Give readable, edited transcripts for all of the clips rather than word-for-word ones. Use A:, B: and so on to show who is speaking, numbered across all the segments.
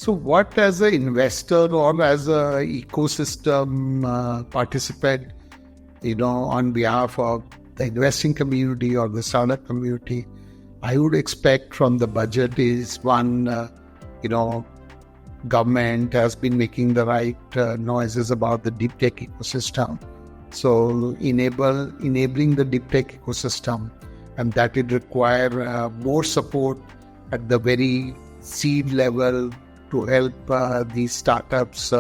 A: So what as an investor or as a ecosystem participant, on behalf of the investing community or the startup community, I would expect from the budget is one, government has been making the right noises about the deep tech ecosystem. So enabling the deep tech ecosystem, and that would require more support at the very seed level to help these startups,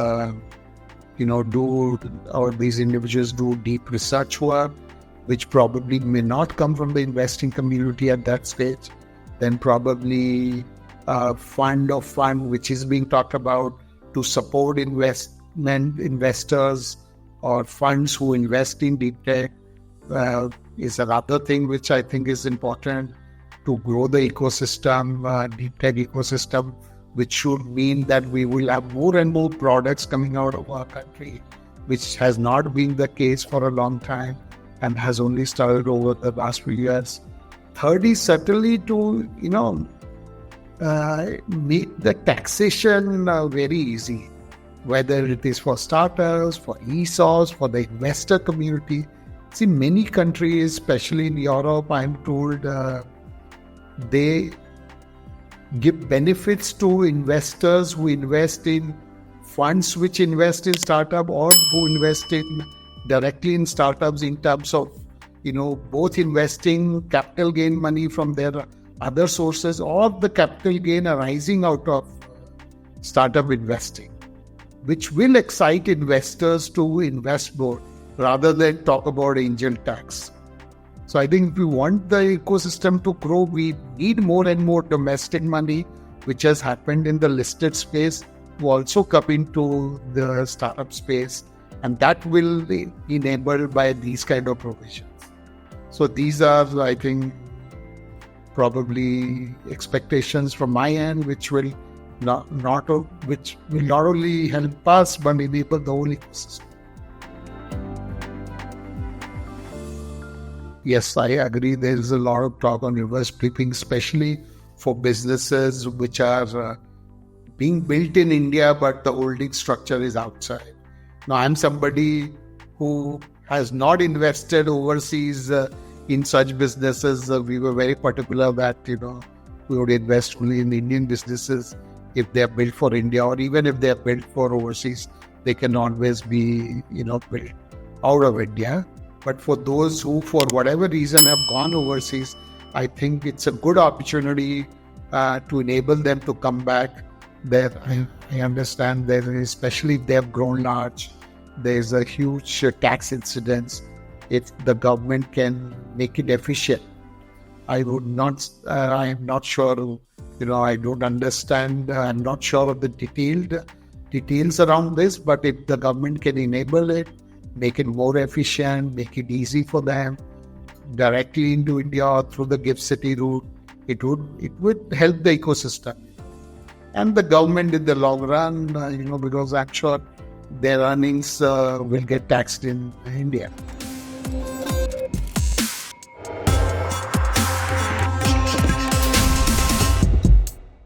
A: these individuals do deep research work, which probably may not come from the investing community at that stage. Then probably fund which is being talked about to support investors or funds who invest in deep tech is another thing which I think is important to grow the ecosystem, deep tech ecosystem, which should mean that we will have more and more products coming out of our country, which has not been the case for a long time and has only started over the last few years. Third is certainly to, make the taxation very easy, whether it is for startups, for ESOPs, for the investor community. See, many countries, especially in Europe, I'm told they give benefits to investors who invest in funds which invest in startup or who invest directly in startups in terms of, both investing capital gain money from their other sources or the capital gain arising out of startup investing, which will excite investors to invest more rather than talk about angel tax. So I think if we want the ecosystem to grow, we need more and more domestic money, which has happened in the listed space, to also come into the startup space. And that will be enabled by these kind of provisions. So these are, I think, probably expectations from my end, which will not only help us, but enable the whole ecosystem. Yes, I agree. There is a lot of talk on reverse flipping, especially for businesses which are being built in India, but the holding structure is outside. Now, I'm somebody who has not invested overseas in such businesses. We were very particular that, we would invest only in Indian businesses if they are built for India, or even if they are built for overseas, they can always be, built out of India. But for those who, for whatever reason, have gone overseas, I think it's a good opportunity to enable them to come back there. I understand that, especially if they have grown large, there's a huge tax incidence. If the government can make it efficient, I am not sure, I don't understand, I'm not sure of the details around this, but if the government can enable it, make it more efficient, make it easy for them, directly into India or through the GIFT City route, it would help the ecosystem. And the government in the long run, because I'm sure their earnings will get taxed in India.